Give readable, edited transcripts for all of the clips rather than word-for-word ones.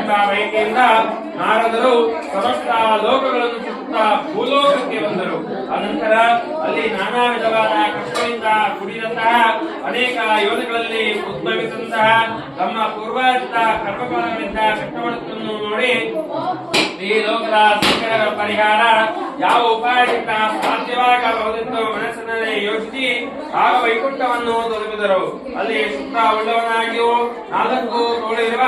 ಎಂಬ ಬಯಕೆಯಿಂದ ನಾರದರು ಸಮಸ್ತ ಲೋಕಗಳನ್ನು ಸುತ್ತಾ ಭೂಲೋಕಕ್ಕೆ ಬಂದರು. ಅನಂತರ ಅಲ್ಲಿ ನಾನಾ ವಿಧವಾದ ಕಷ್ಟದಿಂದ ಕುಡಿದಂತಹ ಅನೇಕ ಯೋನಿಗಳಲ್ಲಿ ಉದ್ಭವಿಸಿದಂತಹ ತಮ್ಮ ಪೂರ್ವಾರ್ಜಿತ ಕರ್ಮಫಲಗಳಿಂದ ಕಷ್ಟಪಡುವುದನ್ನು ನೋಡಿ ಈ ಲೋಕದ ಸಂಕಟಗಳ ಪರಿಹಾರ ಯಾವ ಉಪಾಯದಿಂದ ಸಾಧ್ಯವಾಗಬಹುದೆಂದು ಮನಸ್ಸಿನಲ್ಲಿ ಯೋಚಿಸಿ ಆಗ ವೈಕುಂಠವನ್ನು ತಲುಪಿದರು. ಅಲ್ಲಿ ಸುತ್ತ ಉಳ್ಳವನಾಗಿಯೂ 4 ತೋಳಿರುವ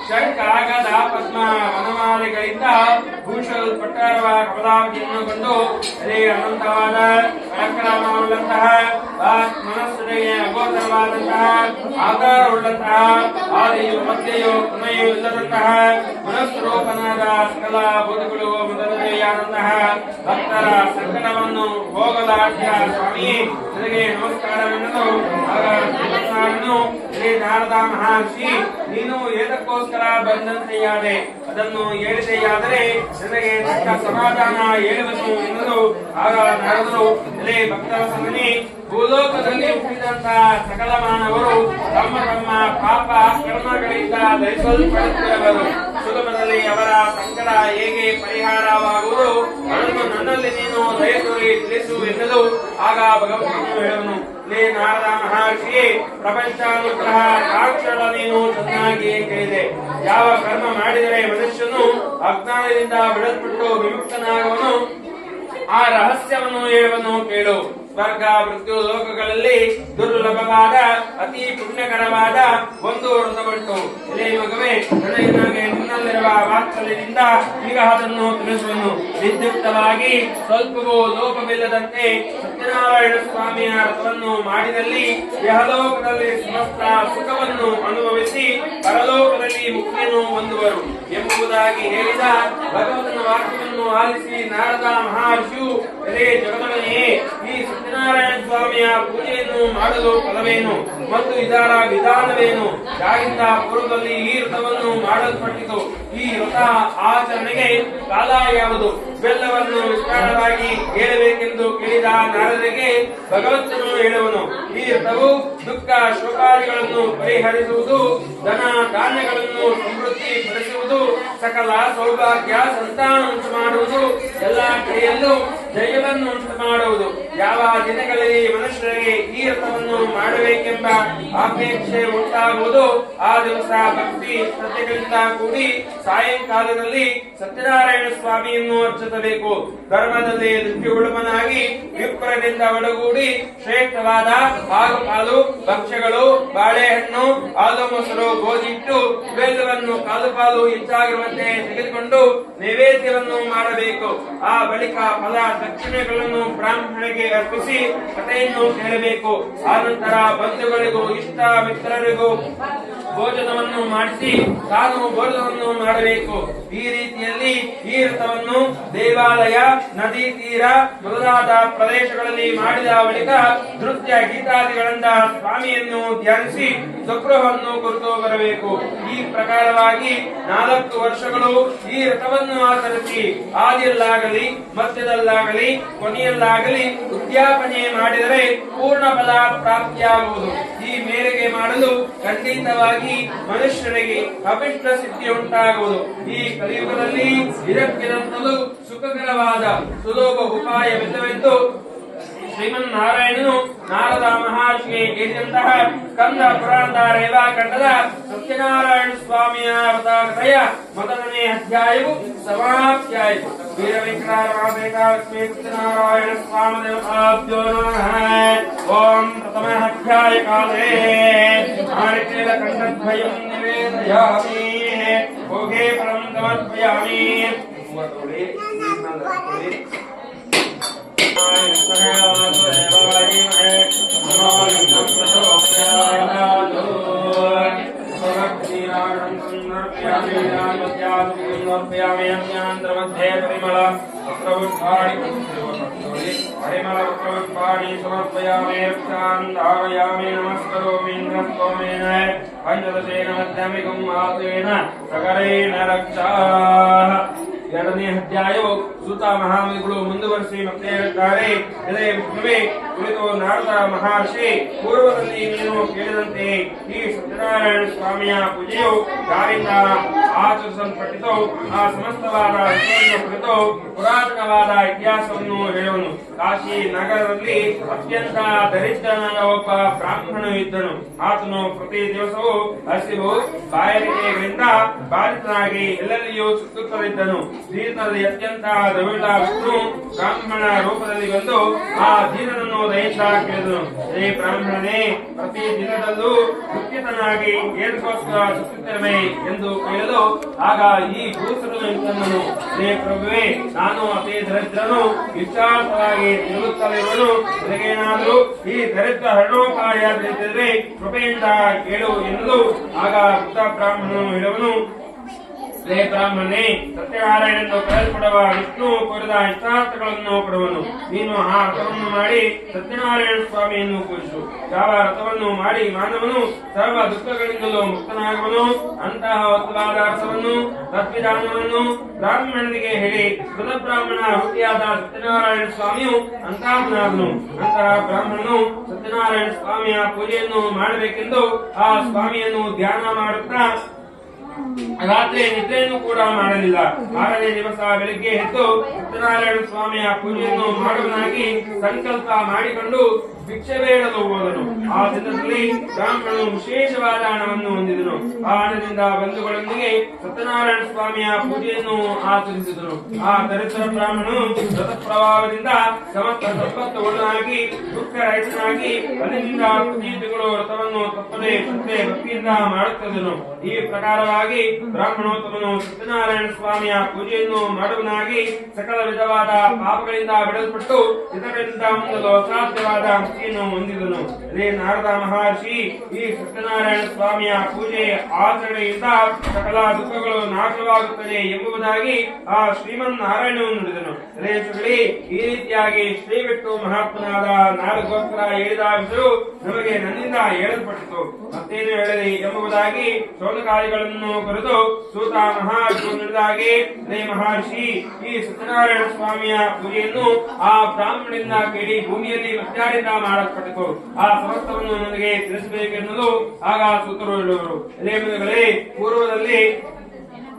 ಶಂಖ ಗದ ಪದ್ಮ ವನಮಾಲೆಗಳಿಂದ ಭೂಷಲ್ಪಟ್ಟಿರುವ ಕಮಲಾವತಿಯನ್ನು ಕಂಡು ಅದೇ ಅನಂತವಾದ ಪರಾಕ್ರಮವುಳ್ಳಂತಹ ಮನಸ್ಸಿಗೆ ಅಗೋಚರವಾದಂತಹ ಆಕಾರವುಳ್ಳಂತಹ ಆದಿಯು ಮಧ್ಯೆಯು ಕೊನೆಯೂ ಇಲ್ಲದಂತಹ ಮನಸ್ವರೂಪನಾದ ಸಕಲ ಭೂತಗಳು ಮೊದಲನೆಯಾದಂತಹ ಭಕ್ತರ ಸಂಕಟವನ್ನು ಹೋಗಲಾಡ್ಯ ಸ್ವಾಮಿ ನಿನಗೆ ನಮಸ್ಕಾರವೆನ್ನಲು ಆಗ ಶ್ರೀಮನ್ನಾರನು ಶ್ರೀ ನಾರದ ಮಹರ್ಷಿ ನೀನು ಏತಕ್ಕೋಸ್ಕರ ಬಂದಂತೆಯಾದೆ ಅದನ್ನು ಹೇಳಿದೆಯಾದರೆ ನನಗೆ ತಕ್ಕ ಸಮಾಧಾನ ಹೇಳುವನು ಎನ್ನಲು ಆಗ ನಾರದರು ಎಲೆ ಭಕ್ತರ ಸಂಗನಿ ಭೂಲೋಕದಲ್ಲಿ ಹುಟ್ಟಿದಂತಹ ಸಕಲ ಮಾನವರು ತಮ್ಮ ತಮ್ಮ ಪಾಪ ಕರ್ಮಗಳಿಂದ ಧರಿಸಲ್ಪಡುತ್ತಿರುವರು. ಸುಲಭದಲ್ಲಿ ಅವರ ಸಂಕಟ ಹೇಗೆ ಪರಿಹಾರವಾಗುವುದು ಅದನ್ನು ನನ್ನಲ್ಲಿ ನೀನು ದಯತೋರಿ ತಿಳಿಸು ಎನ್ನಲು ಆಗ ಭಗವಂತನು ಹೇಳುವನು ಲೇ ನಾರದ ಮಹರ್ಷಿ ಪ್ರಪಂಚಾನುಗ್ರಹ ಸಾಕ್ಷರ ನೀನು ಚೆನ್ನಾಗಿ ಕೇಳಿದೆ. ಯಾವ ಕರ್ಮ ಮಾಡಿದರೆ ಮನುಷ್ಯನು ಅಜ್ಞಾನದಿಂದ ಬಿಡಲ್ಪಟ್ಟು ವಿಮುಕ್ತನಾಗುವನು ಆ ರಹಸ್ಯವನ್ನು ಹೇಳುವನು ಕೇಳು. ಸ್ವರ್ಗ ಮೃತ್ಯು ಲೋಕಗಳಲ್ಲಿ ದುರ್ಲಭವಾದ ಅತಿ ಪುಣ್ಯಕರವಾದ ಒಂದು ವ್ರತವುಂಟು. ಇದೇ ಮಗವೇ ನನಗೆ ನಿನ್ನಲ್ಲಿರುವ ವಾತ್ಸಲ್ಯದಿಂದ ಈಗ ಅದನ್ನು ತಿಳಿಸುವನು. ವಿದ್ಯುಕ್ತವಾಗಿ ಸ್ವಲ್ಪವೂ ಲೋಪವಿಲ್ಲದಂತೆ ಸತ್ಯನಾರಾಯಣ ಸ್ವಾಮಿಯ ವ್ರತವನ್ನು ಮಾಡಿದಲ್ಲಿ ಯಹಲೋಕದಲ್ಲಿ ಸಮಸ್ತ ಸುಖವನ್ನು ಅನುಭವಿಸಿ ಪರಲೋಕದಲ್ಲಿ ಮುಕ್ತಿಯನ್ನು ಹೊಂದುವರು ಎಂಬುದಾಗಿ ಹೇಳಿದ ಭಗವಂತನ ವಾಕ್ಯವನ್ನು ಆಲಿಸಿ ನಾರದ ಮಹರ್ಷಿಯು ಎಲೆ ಜಗದೊಡನೆಯೇ ಈ ಸತ್ಯನಾರಾಯಣ ಸ್ವಾಮಿಯ ಪೂಜೆಯನ್ನು ಮಾಡಲು ಫಲವೇನು ಮತ್ತು ಇದರ ವಿಧಾನವೇನು? ಯಾರಿಂದ ಪೂರ್ವದಲ್ಲಿ ಈ ವ್ರತವನ್ನು ಮಾಡಲ್ಪಟ್ಟಿತು? ಈ ವ್ರತ ಆಚರಣೆಗೆ ಕಾಲ ಯಾವುದು? ಇವೆಲ್ಲವನ್ನು ವಿಸ್ತಾರವಾಗಿ ಹೇಳಬೇಕೆಂದು ಕೇಳಿದ ನಾರದರಿಗೆ ಭಗವಂತನು ಹೇಳುವನು ಈ ವ್ರತವು ದುಃಖ ಶೋಕಾದಿಗಳನ್ನು ಪರಿಹರಿಸುವುದು, ಧನ ಧಾನ್ಯಗಳನ್ನು ಸಮೃದ್ಧಿ ಪಡಿಸುವುದು, ಸಕಲ ಸೌಭಾಗ್ಯ ಸಂತಾನ ಉಂಟು ಮಾಡುವುದು, ಎಲ್ಲಾ ಕಡೆಯಲ್ಲೂ ಜಯವನ್ನು ಉಂಟು ಮಾಡುವುದು. ಯಾವ ದಿನಗಳಲ್ಲಿ ಮನುಷ್ಯರಿಗೆ ಈ ವ್ರತವನ್ನು ಮಾಡಬೇಕೆಂಬ ಅಪೇಕ್ಷೆ ಉಂಟಾಗುವುದು ಆ ದಿವಸ ಭಕ್ತಿ ಶ್ರದ್ಧೆಗಳಿಂದ ಕೂಡಿ ಸಾಯಂಕಾಲದಲ್ಲಿ ಸತ್ಯನಾರಾಯಣ ಸ್ವಾಮಿಯನ್ನು ಅರ್ಚಿಸಬೇಕು. ಧರ್ಮದಲ್ಲಿ ದುಃಖಿಗುಳುಮನಾಗಿ ವಿಪ್ರದಿಂದ ಒಳಗೂಡಿ ಶ್ರೇಷ್ಠವಾದ ಹಾಲು ಭಕ್ಷ್ಯಗಳು, ಬಾಳೆಹಣ್ಣು, ಹಾಲು ಮೊಸರು, ಗೋಧಿಟ್ಟು ಇವೆಲ್ಲವನ್ನು ಕಾಲು ಪಾಲು ಹೆಚ್ಚಾಗಿರುವಂತೆ ತೆಗೆದುಕೊಂಡು ನೈವೇದ್ಯವನ್ನು ಮಾಡಬೇಕು. ಆ ಬಳಿಕ ಫಲ ದಕ್ಷಿಣೆಗಳನ್ನು ಬ್ರಾಹ್ಮಣರಿಗೆ ಅರ್ಪಿಸಿ ಕಥೆಯನ್ನು ಕೇಳಬೇಕು. ಆನಂತರ ಬಂಧುಗಳಿಗೂ ಇಷ್ಟ ಮಿತ್ರರಿಗೂ ಭೋಜನವನ್ನು ಮಾಡಿಸಿ ತಾನು ಭೋಜನವನ್ನು ಮಾಡಬೇಕು. ಈ ರೀತಿಯಲ್ಲಿ ಈ ವ್ರತವನ್ನು ದೇವಾಲಯ, ನದಿ ತೀರ ಮೊದಲಾದ ಪ್ರದೇಶಗಳಲ್ಲಿ ಮಾಡಿದ ಬಳಿಕ ನೃತ್ಯ ಗೀತಾದಿಗಳಿಂದ ಸ್ವಾಮಿಯನ್ನು ಧ್ಯಾನಿಸಿ ಸ್ವಗೃಹವನ್ನು ಕುರಿತು ಬರಬೇಕು. ಈ ಪ್ರಕಾರವಾಗಿ 4 ವರ್ಷಗಳು ಈ ವ್ರತವನ್ನು ಆಚರಿಸಿ ಆದಿಯಲ್ಲಾಗಲಿ ಮಧ್ಯದಲ್ಲಾಗಲಿ ಕೊನೆಯಲ್ಲಾಗಲಿ ಉದ್ಯಾಪನೆ ಮಾಡಿದರೆ ಪೂರ್ಣ ಫಲ ಪ್ರಾಪ್ತಿಯಾಗುವುದು. ಈ ಮೇರೆಗೆ ಮಾಡಲು ಖಂಡಿತವಾಗಿ ಮನುಷ್ಯರಿಗೆ ಅಭಿಷ್ಟ ಸಿದ್ಧಿ ಉಂಟಾಗುವುದು. ಈ ಕಲಿಯುಗದಲ್ಲಿ ಇದಕ್ಕಿಂತಲೂ ಸುಖಕರವಾದ ಸುಲಭ ಉಪಾಯವಿಲ್ಲವೆಂದು ಶ್ರೀಮನ್ನಾರಾಯಣನು ನಾರದ ಮಹರ್ಷಿಗೆ ಹೇಳಿದಂತಹ ಕಂದ ಪುರಾಣದ ರೇವಾಖಂಡದ ಸತ್ಯನಾರಾಯಣ ಸ್ವಾಮಿಯ ವ್ರತಕಥೆಯ ಮೊದಲನೇ ಅಧ್ಯಾಯವು ಸಮಾಪ್ತಿಯಾಯಿತು. ವೀರವಿಕ್ರಮಾದೇಕಾಲಕ್ಷ್ಮೀ ಸತ್ಯನಾರಾಯಣ ಸ್ವಾಮಿ ದೇವತಾಭ್ಯೋ ನಮಃ. ಓಂ ಪ್ರಥಮ ಅಧ್ಯಾಯ ಕಾಲೇ ಆರಿಕೇಲ ಕಂಠದ್ವಯಂ ನಿವೇದಯಾಮಿ ಭೋಗೆ ಫಲಂ ಸಮರ್ಪಯಾಮಿ. ಸಮರ್ಪಯಾಮಿ ರಕ್ಷಾಂಧಾರಯಾಮಿ ನಮಸ್ಕರೋಮಿ ಇಂದ್ರಸ್ತೋಮೇನ ಪಂಚದಶೇನ ಮಧ್ಯಮಿಕಂ ಆಸೇನ ಸಕರೇಣ ರಕ್ಷಾ. ಎರಡನೇ ಅಧ್ಯಾಯವು ಸೂತ ಮಹಾಮುನಿಗಳು ಮುಂದುವರಿಸಿ ಮತ್ತೆ ಹೇಳುತ್ತಾರೆ. ಇದೇ ವಿಷ್ಣುವೇ ಕುರಿತು ನಾರದ ಮಹರ್ಷಿ ಪೂರ್ವದಲ್ಲಿ ನೀನು ಕೇಳಿದಂತೆ ಈ ಸತ್ಯನಾರಾಯಣ ಸ್ವಾಮಿಯ ಪೂಜೆಯು ಯಾರಿಂದ ಆಚರಿಸಲ್ಪಟ್ಟಿತು. ಆ ಸಮಸ್ತವಾದ ವಿಷಯವನ್ನು ಕುರಿತು ಪುರಾತನವಾದ ಇತಿಹಾಸವನ್ನು ಹೇಳುವನು. ಕಾಶಿ ನಗರದಲ್ಲಿ ಅತ್ಯಂತ ದರಿದ್ರನಾದ ಒಬ್ಬ ಬ್ರಾಹ್ಮಣನು ಇದ್ದನು. ಆತನು ಪ್ರತಿ ದಿವಸವೂ ಹಸಿವು ಬಾಯಾರಿಕೆಗಳಿಂದ ಬಾಧಿತನಾಗಿ ಎಲ್ಲೆಲ್ಲಿಯೂ ಸುತ್ತುತ್ತಲಿದ್ದನು. ದೀನದಲ್ಲಿ ಅತ್ಯಂತ ದವಿಳ ವಿಷ್ಣು ಬ್ರಾಹ್ಮಣ ರೂಪದಲ್ಲಿ ಬಂದು ಆ ದೀನನನ್ನು ದಯೆಯಿಂದ ಕೇಳಿದನು, ಹೇ ಬ್ರಾಹ್ಮಣನೇ, ಪ್ರತಿ ದಿನದಲ್ಲೂ ದುಃಖಿತನಾಗಿ ಏನಕ್ಕೋಸ್ಕರ ಸುತ್ತುತ್ತಿರುವೆ ಎಂದು ಕೇಳಲು, ಆಗ ಈ ಪುರುಷರನ್ನು ಇಂತಂದನು, ಹೇ ಪ್ರಭುವೇ, ನಾನು ಅತಿ ದರಿದ್ರನು, ವಿಚಾರವಾಗಿ ನಿಲ್ಲುತ್ತಲಿರುವನು. ನನಗೇನಾದರೂ ಈ ದರಿದ್ರ ಹರಣೋಪಾಯವಿದ್ದರೆ ಕೃಪೆಯಿಂದ ಕೇಳು ಎನ್ನಲು, ಆಗ ವೃದ್ಧ ಬ್ರಾಹ್ಮಣನು ಹೇಳುವನು, ಹೇ ಬ್ರಾಹ್ಮಣನೇ, ಸತ್ಯನಾರಾಯಣೆಂದು ಕರೆಯಲ್ಪಡುವ ವಿಷ್ಣು ಕೋರಿದ ಇಷ್ಟಾರ್ಥಗಳನ್ನು ಕೊಡುವನು. ನೀನು ಆ ವ್ರತವನ್ನು ಮಾಡಿ ಸತ್ಯನಾರಾಯಣ ಸ್ವಾಮಿಯನ್ನು ಪೂಜಿಸು. ಯಾವ ವ್ರತವನ್ನು ಮಾಡಿ ಮಾನವನು ಸರ್ವ ದುಃಖಗಳಿಂದಲೂ ಮುಕ್ತನಾಗುವನು. ಅಂತಹ ಉತ್ತಮವಾದ ಅರ್ಥವನ್ನು ತತ್ವಿಧಾನವನ್ನು ಬ್ರಾಹ್ಮಣನಿಗೆ ಹೇಳಿ ಮೃತ ಬ್ರಾಹ್ಮಣ ವೃತ್ತಿಯಾದ ಸತ್ಯನಾರಾಯಣ ಸ್ವಾಮಿಯು ಅಂತಹನಾದನು. ಅಂತಹ ಬ್ರಾಹ್ಮಣನು ಸತ್ಯನಾರಾಯಣ ಸ್ವಾಮಿಯ ಪೂಜೆಯನ್ನು ಮಾಡಬೇಕೆಂದು ಆ ಸ್ವಾಮಿಯನ್ನು ಧ್ಯಾನ ಮಾಡುತ್ತಾ ರಾತ್ರಿ ನಿದ್ರೆಯನ್ನು ಕೂಡ ಮಾಡಲಿಲ್ಲ. 6ನೇ ದಿವಸ ಬೆಳಿಗ್ಗೆ ಎದ್ದು ಸತ್ಯನಾರಾಯಣ ಸ್ವಾಮಿಯ ಪೂಜೆಯನ್ನು ಮಾಡುವನಾಗಿ ಸಂಕಲ್ಪ ಮಾಡಿಕೊಂಡು ಭಿಕ್ಷೆ ಬೇಡಲು ಹೋದನು. ಆ ದಿನದಲ್ಲಿ ಬ್ರಾಹ್ಮಣನು ವಿಶೇಷವಾದ ಹಣವನ್ನು ಹೊಂದಿದನು. ಆ ಹಣದಿಂದ ಬಂಧುಗಳೊಂದಿಗೆ ಸತ್ಯನಾರಾಯಣ ಸ್ವಾಮಿಯ ಪೂಜೆಯನ್ನು ಆಚರಿಸಿದನು. ಆ ದರಿದ್ರ ಬ್ರಾಹ್ಮಣನು ವ್ರತ ಪ್ರಭಾವದಿಂದ ಸಮಸ್ತ ಸಂಪತ್ತುಗಳನ್ನಾಗಿ ದುಃಖರಹಿತನಾಗಿ ಅಲ್ಲಿಂದ ಪ್ರತಿ ತಿಂಗಳು ವ್ರತವನ್ನು ತಪ್ಪದೆ ಶ್ರದ್ಧೆ ಭಕ್ತಿಯಿಂದ ಮಾಡುತ್ತಿದ್ದನು. ಈ ಪ್ರಕಾರವಾಗಿ ಬ್ರಾಹ್ಮಣೋತ್ತಮನು ಸತ್ಯನಾರಾಯಣ ಸ್ವಾಮಿಯ ಪೂಜೆಯನ್ನು ಮಾಡುವನಾಗಿ ಸಕಲ ವಿಧವಾದ ಪಾಪಗಳಿಂದ ಬಿಡಲ್ಪಟ್ಟು ಇತರರಿಂದ ಹೊಂದಲು ಅಸಾಧ್ಯವಾದ ಮುಕ್ತಿಯನ್ನು ಹೊಂದಿದನು. ರೇ ನಾರದ ಮಹರ್ಷಿ, ಈ ಸತ್ಯನಾರಾಯಣ ಸ್ವಾಮಿಯ ಪೂಜೆ ಆಚರಣೆಯಿಂದ ಸಕಲ ದುಃಖಗಳು ನಾಶವಾಗುತ್ತದೆ ಎಂಬುದಾಗಿ ಆ ಶ್ರೀಮನ್ ನಾರಾಯಣನು ನುಡಿದನು. ರೇಷಗಳೇ, ಈ ರೀತಿಯಾಗಿ ಶ್ರೀ ವಿಷ್ಣು ಮಹಾತ್ಮನಾದ ನಾರಗೋಸ್ಕರ ಹೇಳಿದ ವಿಷಯವು ನಮಗೆ ನನ್ನಿಂದ ಹೇಳಲ್ಪಟ್ಟಿತು. ಮತ್ತೇನು ಹೇಳಲಿ ಎಂಬುದಾಗಿ ಶೋಧಕಾದಿಗಳನ್ನು ಕುರಿತು ಸೂತ ಮಹರ್ಷಿ ನುಡಿದಾಗೆ, ರೇ ಮಹರ್ಷಿ, ಈ ಸತ್ಯನಾರಾಯಣ ಸ್ವಾಮಿಯ ಪೂಜೆಯನ್ನು ಆ ಬ್ರಾಹ್ಮಣರಿಂದ ಕೇಳಿ ಭೂಮಿಯಲ್ಲಿ ಮತ್ಯಾರಿಂದ ಮಾಡಲ್ಪಟ್ಟಿತು. ಆ ಸಮಸ್ತವನ್ನು ನನಗೆ ತಿಳಿಸಬೇಕೆನ್ನಲು ಆಗ ಸೂತರು ಹೇಳುವರು. ರೇಮಗಳೇ, ಪೂರ್ವದಲ್ಲಿ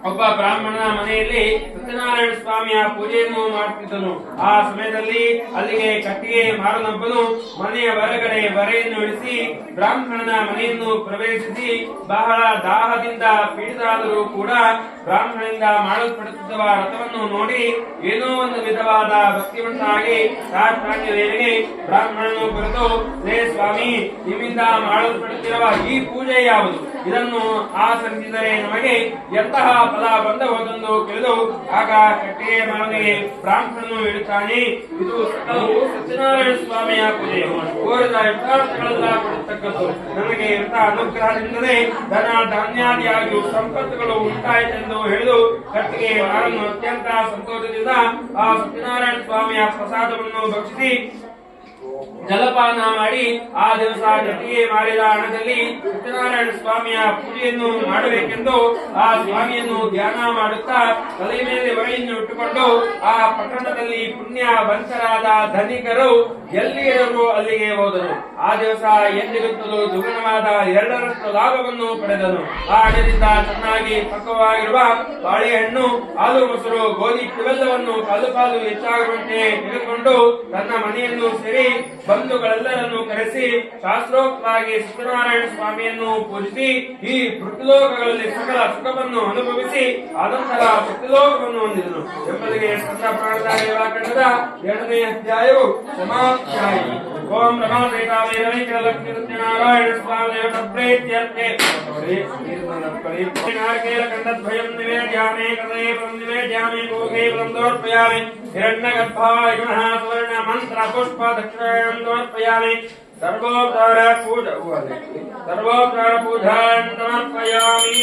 ಒಬ್ಬ ಬ್ರಾಹ್ಮಣನ ಮನೆಯಲ್ಲಿ ಸತ್ಯನಾರಾಯಣ ಸ್ವಾಮಿಯ ಪೂಜೆಯನ್ನು ಮಾಡುತ್ತಿದ್ದನು. ಆ ಸಮಯದಲ್ಲಿ ಅಲ್ಲಿಗೆ ಕಟ್ಟಿಗೆ ಮಾರನೊಬ್ಬನು ಮನೆಯ ಹೊರಗಡೆ ಬರೆಯನ್ನು ಇಳಿಸಿ ಬ್ರಾಹ್ಮಣನ ಮನೆಯನ್ನು ಪ್ರವೇಶಿಸಿ ಬಹಳ ದಾಹದಿಂದ ಪೀಡಿತರಾದರೂ ಕೂಡ ಬ್ರಾಹ್ಮಣನಿಂದ ಮಾಡಲ್ಪಡುತ್ತಿದ್ದ ವ್ರತವನ್ನು ನೋಡಿ ಏನೋ ಒಂದು ವಿಧವಾದ ಭಕ್ತಿವಂತನಾಗಿ ಸಾಷ್ಟಾಂಗವೇರಿಗೆ ಬ್ರಾಹ್ಮಣನು ಕುರಿತು, ಹೇ ಸ್ವಾಮಿ, ನಿಮ್ಮಿಂದ ಮಾಡಲ್ಪಡುತ್ತಿರುವ ಈ ಪೂಜೆ ಯಾವುದು? ಇದನ್ನು ಆಚರಿಸಿದರೆ ನಮಗೆ ಎಂತಹ ಫಲ ಬಂದಬಹುದೆಂದು ಕೇಳಿದು, ಆಗ ಕಟ್ಟಿಗೆ ಮಾರನಿಗೆ ಬ್ರಾಹ್ಮಣನು ಹೇಳುತ್ತಾನೆ, ಇದು ಸಕಲವು ಸತ್ಯನಾರಾಯಣ ಸ್ವಾಮಿಯ ಪೂಜೆ, ಕೋರಿದ ಯಥಾರ್ಥಗಳೆಲ್ಲ ಕೊಡತಕ್ಕದ್ದು. ನನಗೆ ವ್ರತ ಅನುಗ್ರಹದಿಂದಲೇ ಧನ ಧಾನ್ಯಾದಿಯಾಗಿ ಸಂಪತ್ತುಗಳು ಉಂಟಾಯಿತೆಂದು ಹೇಳಿದು ಕಟ್ಟಿಗೆ ಮಾರನ್ನು ಅತ್ಯಂತ ಸಂತೋಷದಿಂದ ಆ ಸತ್ಯನಾರಾಯಣ ಸ್ವಾಮಿಯ ಪ್ರಸಾದವನ್ನು ಭಕ್ಷಿಸಿ ಜಲಪಾನ ಮಾಡಿ ಆ ದಿವಸ ಕಟ್ಟಿಗೆ ಮಾರಿದ ಹಣದಲ್ಲಿ ಸತ್ಯನಾರಾಯಣ ಸ್ವಾಮಿಯ ಪೂಜೆಯನ್ನು ಮಾಡಬೇಕೆಂದು ಆ ಸ್ವಾಮಿಯನ್ನು ಧ್ಯಾನ ಮಾಡುತ್ತಾ ತಲೆ ಮೇಲೆ ಹೊರೆಯನ್ನು ಇಟ್ಟುಕೊಂಡು ಆ ಪಟ್ಟಣದಲ್ಲಿ ಪುಣ್ಯವಂತರಾದ ಧನಿಕರು ಎಲ್ಲಿಯರು ಅಲ್ಲಿಗೆ ಹೋದರು. ಆ ದಿವಸ ಎಂದಿರುತ್ತಲೂ ದ್ವಿಗುಣವಾದ 2ರಷ್ಟು ಲಾಭವನ್ನು ಪಡೆದನು. ಆ ಹಣದಿಂದ ಚೆನ್ನಾಗಿ ಪಕ್ವವಾಗಿರುವ ಬಾಳೆಹಣ್ಣು, ಹಾಲು, ಮೊಸರು, ಗೋಧಿ ಇವೆಲ್ಲವನ್ನು ಕಾಲು ಕಾಲು ಹೆಚ್ಚಾಗುವಂತೆ ತೆಗೆದುಕೊಂಡು ತನ್ನ ಮನೆಯನ್ನು ಸೇರಿ ಬಂಧುಗಳೆಲ್ಲರನ್ನು ಕರೆಸಿ ಶಾಸ್ತ್ರೋಕ್ತವಾಗಿ ಸತ್ಯನಾರಾಯಣ ಸ್ವಾಮಿಯನ್ನು ಪೂಜಿಸಿ ಈ ಪೃಥ್ವಿಲೋಕಗಳಲ್ಲಿ ಸಕಲ ಸುಖವನ್ನು ಅನುಭವಿಸಿ ಅನಂತರ ಪೃಥ್ವಿಲೋಕವನ್ನು ಹೊಂದಿದನು ಎಂಬುದಕ್ಕೆ ಸ್ಕಂದ ಪುರಾಣದ ಕಂಡದ 2ನೇ ಅಧ್ಯಾಯವು ಸಮಾಪ್ತಿಯಾಯಿತು. ಓಂ ರಮಾ ಶ್ರೀಕಾಮೇ ರಮೇಶ್ವರ ಲಕ್ಷ್ಮೀ ಸತ್ಯನಾರಾಯಣ ಸ್ವಾಮಿ ದೇವತ ಪ್ರೇತ್ಯರ್ಥೆ ಕಂಡದ್ವಯಂ ನಿವೇದ್ಯಾಮೇ ಕದೇವಂ ನಿವೇದ್ಯಾಮೇ ಗೋಗೇವಂ ಸಮರ್ಪಯಾಮಿ ಹಿರಣ್ಯಗರ್ಭಾಯ ಗುಣಃ ಸುವರ್ಣ ಮಂತ್ರ ಪುಷ್ಪ ದಕ್ಷಿಣಾಯಂ ಸಮರ್ಪಯಾಮಿ ಸರ್ವೋಪಚಾರ ಪೂಜಾಂ ಸಮರ್ಪಯಾಮಿ.